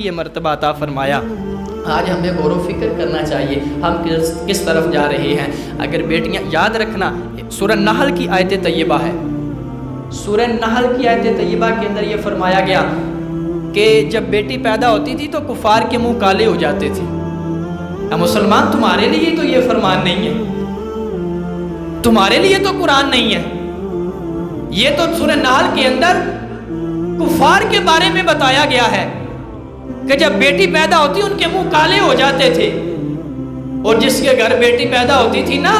یہ مرتبہ عطا فرمایا۔ آج ہمیں غور و فکر کرنا چاہیے ہم کس طرف جا رہے ہیں۔ اگر بیٹیاں، یاد رکھنا سورہ نحل کی آیت طیبہ ہے، سورہ نحل کی آیت طیبہ کے اندر یہ فرمایا گیا کہ جب بیٹی پیدا ہوتی تھی تو کفار کے منہ کالے ہو جاتے تھے۔ مسلمان تمہارے لیے تو یہ فرمان نہیں ہے، تمہارے لیے تو قرآن نہیں ہے، یہ تو سورہ نحل کے اندر کفار کے بارے میں بتایا گیا ہے کہ جب بیٹی پیدا ہوتی ان کے منہ کالے ہو جاتے تھے، اور جس کے گھر بیٹی پیدا ہوتی تھی نا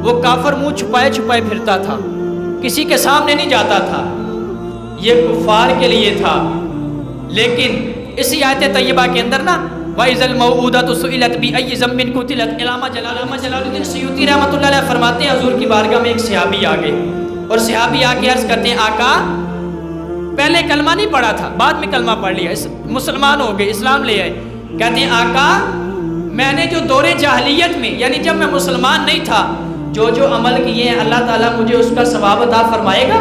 وہ کافر منہ چھپائے چھپائے پھرتا تھا، کسی کے سامنے نہیں جاتا تھا، یہ کفار کے لیے تھا۔ لیکن اسی آیت طیبہ کے اندر نا وَإِذَا الْمَوْءُودَةُ سُئِلَتْ بِأَيِّ ذَنبٍ قُتِلَتْ، علامہ جلال الدین سیوطی رحمۃ اللہ علیہ فرماتے ہیں حضور کی بارگاہ میں ایک صحابی آ گئے، اور صحابی آ کے عرض کرتے ہیں آقا، پہلے کلمہ نہیں پڑھا تھا، بعد میں کلمہ پڑھ لیا، مسلمان ہو گئے، اسلام لے آئے۔ کہتے ہیں آقا، میں نے جو دور جاہلیت میں، یعنی جب میں مسلمان نہیں تھا، جو عمل کیے ہیں اللہ تعالیٰ مجھے اس کا ثواب عطا فرمائے گا؟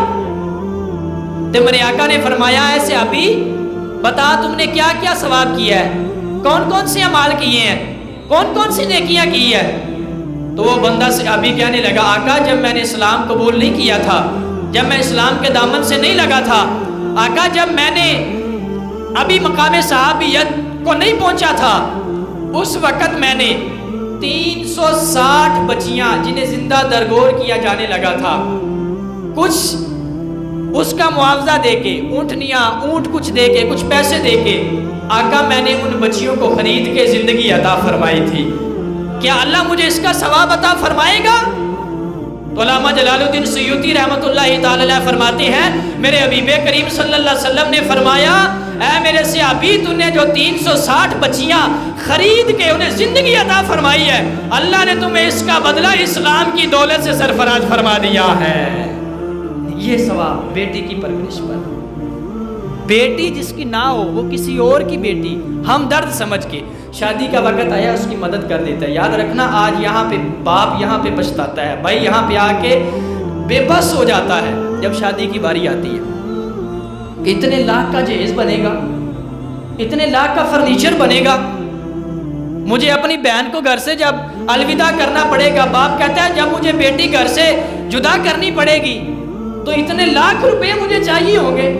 تو میرے آقا نے فرمایا ایسے ابھی بتا تم نے کیا کیا ثواب کیا ہے، کون کون سے اعمال کیے ہیں، کون کون سی نیکیاں کی ہے؟ تو وہ بندہ سے ابھی کہنے لگا آقا، جب میں نے اسلام قبول نہیں کیا تھا، جب میں اسلام کے دامن سے نہیں لگا تھا، آقا جب میں نے ابھی مقام صحابیت کو نہیں پہنچا تھا، اس وقت میں نے 360 بچیاں جنہیں زندہ درگور کیا جانے لگا تھا، کچھ اس کا معاوضہ دے کے، اونٹنیاں اونٹ کچھ دے کے، کچھ پیسے دے کے، آقا میں نے ان بچیوں کو خرید کے زندگی عطا فرمائی تھی، کیا اللہ مجھے اس کا ثواب عطا فرمائے گا؟ تو علامہ جلال الدین سیوطی رحمۃ اللہ تعالی علیہ فرماتے ہیں میرے حبیب کریم صلی اللہ علیہ وسلم نے فرمایا اے میرے صحابی، تو نے جو 360 بچیاں خرید کے انہیں زندگی عطا فرمائی ہے، اللہ نے تمہیں اس کا بدلہ اسلام کی دولت سے سرفراز فرما دیا ہے۔ یہ ثواب بیٹی کی پرورش پر، بیٹی جس کی نہ ہو وہ کسی اور کی بیٹی ہم درد سمجھ کے شادی کا وقت آیا اس کی مدد کر دیتا ہے۔ یاد رکھنا آج یہاں پہ باپ یہاں پہ پچھتاتا ہے، بھائی یہاں پہ آ کے بے بس ہو جاتا ہے جب شادی کی باری آتی ہے کہ اتنے لاکھ کا جہیز بنے گا، اتنے لاکھ کا فرنیچر بنے گا، مجھے اپنی بہن کو گھر سے جب الوداع کرنا پڑے گا، باپ کہتا ہے جب مجھے بیٹی گھر سے جدا کرنی پڑے گی تو اتنے لاکھ روپے مجھے چاہیے ہوں گے،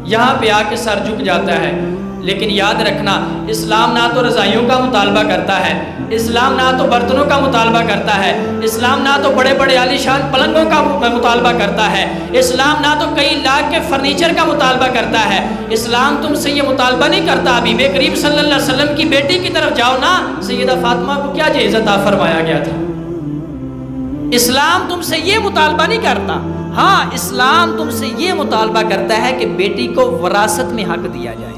یہاں پہ آ کے سر جھک جاتا ہے۔ لیکن یاد رکھنا اسلام نہ تو رضائیوں کا مطالبہ کرتا ہے، اسلام نہ تو برتنوں کا مطالبہ کرتا ہے، اسلام نہ تو بڑے بڑے عالی شان پلنگوں کا مطالبہ کرتا ہے، اسلام نہ تو کئی لاکھ کے فرنیچر کا مطالبہ کرتا ہے، اسلام تم سے یہ مطالبہ نہیں کرتا۔ حبیب کریم صلی اللہ علیہ وسلم کی بیٹی کی طرف جاؤ نا، سیدہ فاطمہ کو کیا جہیز عطا فرمایا گیا تھا؟ اسلام تم سے یہ مطالبہ نہیں کرتا، ہاں اسلام تم سے یہ مطالبہ کرتا ہے کہ بیٹی کو وراثت میں حق دیا جائے،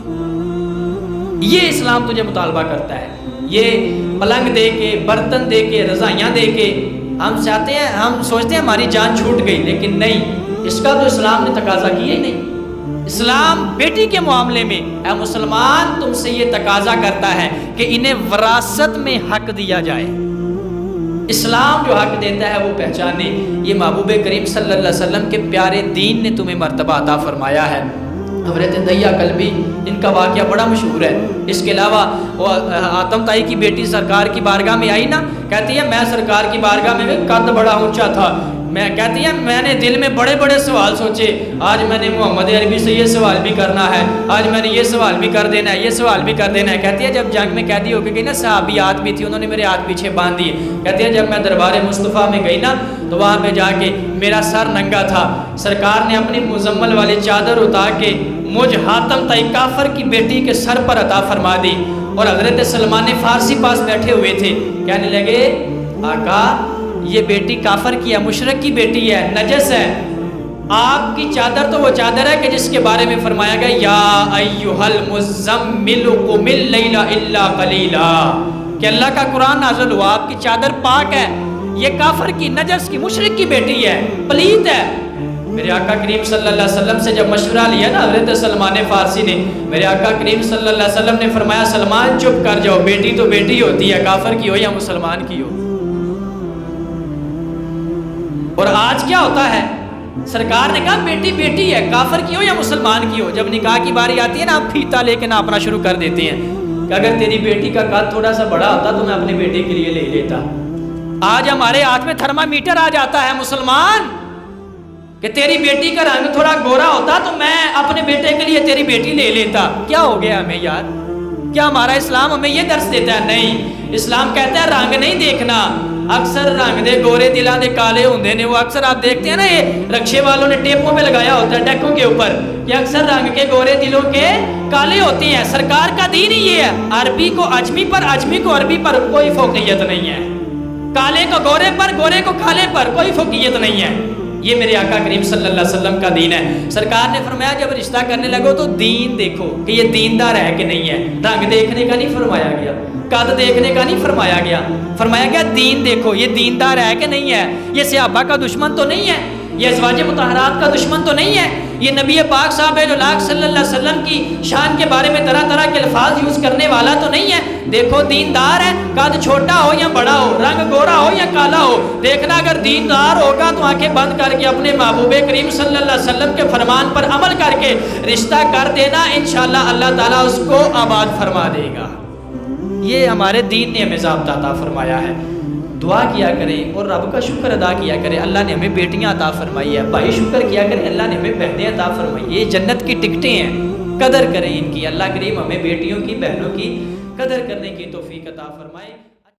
یہ اسلام تجھے مطالبہ کرتا ہے۔ یہ پلنگ دے کے، برتن دے کے، رضائیاں دے کے ہم چاہتے ہیں، ہم سوچتے ہیں ہماری جان چھوٹ گئی، لیکن نہیں، اس کا تو اسلام نے تقاضا کیا ہی نہیں۔ اسلام بیٹی کے معاملے میں اے مسلمان تم سے یہ تقاضا کرتا ہے کہ انہیں وراثت میں حق دیا جائے۔ اسلام جو حق دیتا ہے وہ پہچانے، یہ محبوب کریم صلی اللہ علیہ وسلم کے پیارے دین نے تمہیں مرتبہ عطا فرمایا ہے۔ حضرت دیا کلبی ان کا واقعہ بڑا مشہور ہے۔ اس کے علاوہ وہ آتم تائی کی بیٹی سرکار کی بارگاہ میں آئی نا، کہتی ہے میں سرکار کی بارگاہ میں قد بڑا اونچا تھا، میں کہتی ہے میں نے دل میں بڑے بڑے سوال سوچے، آج میں نے محمد عربی سے یہ سوال بھی کرنا ہے، آج میں نے یہ سوال بھی کر دینا ہے، یہ سوال بھی کر دینا ہے۔ کہتی ہے جب جنگ میں قیدی ہو کے گئی نا، صحابیات بھی تھی، انہوں نے میرے ہاتھ پیچھے باندھ دیے۔ کہتی ہے جب میں دربار مصطفیٰ میں گئی نا تو وہاں پہ جا کے میرا سر ننگا تھا، سرکار نے اپنی مزمل والی چادر اتار کے مجھ حاتم طائی کافر کی بیٹی کے سر پر عطا فرما دی، اور حضرت سلمان فارسی پاس بیٹھے ہوئے تھے، کہنے لگے آقا یہ بیٹی کافر کی ہے، مشرک کی بیٹی ہے، نجس ہے، آپ کی چادر تو وہ چادر ہے کہ جس کے بارے میں فرمایا گیا یا ایھا المزمل قم اللیل الا قلیلا، کہ اللہ کا قرآن نازل ہوا، آپ کی چادر پاک ہے، یہ کافر کی، نجس کی، مشرک کی بیٹی ہے، پلیت ہے۔ میرے آقا کریم صلی اللہ علیہ وسلم سے جب مشورہ لیا نا حضرت سلمان فارسی نے، میرے آقا کریم صلی اللہ علیہ وسلم نے فرمایا سلمان چپ کر جاؤ، بیٹی تو بیٹی ہوتی ہے، کافر کی ہو یا مسلمان کی ہو۔ اور آج کیا ہوتا ہے سرکار نے کہا بیٹی بیٹی ہے، کافر کی ہو یا مسلمان کی ہو. جب نکاح کی باری آتی ہے نا، آپ پھیتا لے کے ناپنا شروع کر دیتے ہیں کہ اگر تیری بیٹی کا قد تھوڑا سا بڑا ہوتا تو میں اپنے بیٹے کے لیے لے لیتا. آج ہمارے ہاتھ میں تھرمامیٹر آ جاتا ہے مسلمان کہ تیری بیٹی کا رنگ تھوڑا گورا ہوتا تو میں اپنے بیٹے کے لیے تیری بیٹی لے لیتا. کیا ہو گیا ہمیں یار؟ کیا ہمارا اسلام ہمیں یہ درس دیتا ہے؟ نہیں، اسلام کہتا ہے رنگ نہیں دیکھنا. اکثر رنگ دے گورے دلان دے کالے ہوندے نے، وہ اکثر آپ دیکھتے ہیں نا، یہ رکشے والوں نے ٹیپوں پہ لگایا ہوتا ہے ڈیکوں کے اوپر، یہ اکثر رنگ کے گورے دلوں کے کالے ہوتے ہیں. سرکار کا دین ہی یہ ہے، عربی کو اجمی پر، اجمی کو عربی پر کوئی فوقیت نہیں ہے، کالے کو گورے پر، گورے کو کالے پر کوئی فوقیت نہیں ہے. یہ میرے آقا کریم صلی اللہ علیہ وسلم کا دین ہے. سرکار نے فرمایا جب رشتہ کرنے لگو تو دین دیکھو کہ یہ دیندار ہے کہ نہیں ہے. رنگ دیکھنے کا نہیں فرمایا گیا، قد دیکھنے کا نہیں فرمایا گیا، فرمایا گیا دین دیکھو یہ دیندار ہے کہ نہیں ہے. یہ صحابہ کا دشمن تو نہیں ہے، یہ ازواج مطہرات کا دشمن تو نہیں ہے، یہ نبی پاک صاحب صلی اللہ علیہ وسلم کی شان کے بارے میں طرح طرح کے الفاظ یوز کرنے والا تو نہیں ہے. دیکھو دیندار ہے، قد چھوٹا ہو یا بڑا ہو، رنگ گورا ہو یا کالا ہو، دیکھنا اگر دیندار ہوگا تو آنکھیں بند کر کے اپنے محبوب کریم صلی اللہ علیہ وسلم کے فرمان پر عمل کر کے رشتہ کر دینا، انشاءاللہ اللہ تعالیٰ اس کو آباد فرما دے گا. یہ ہمارے دین نے ہمیں ضابطہ عطا فرمایا ہے. دعا کیا کریں اور رب کا شکر ادا کیا کریں، اللہ نے ہمیں بیٹیاں عطا فرمائی ہے. بھائی شکر کیا کریں، اللہ نے ہمیں بہنیں عطا فرمائی. یہ جنت کی ٹکٹیں ہیں، قدر کریں ان کی. اللہ کریم ہمیں بیٹیوں کی، بہنوں کی قدر کرنے کی توفیق عطا فرمائے.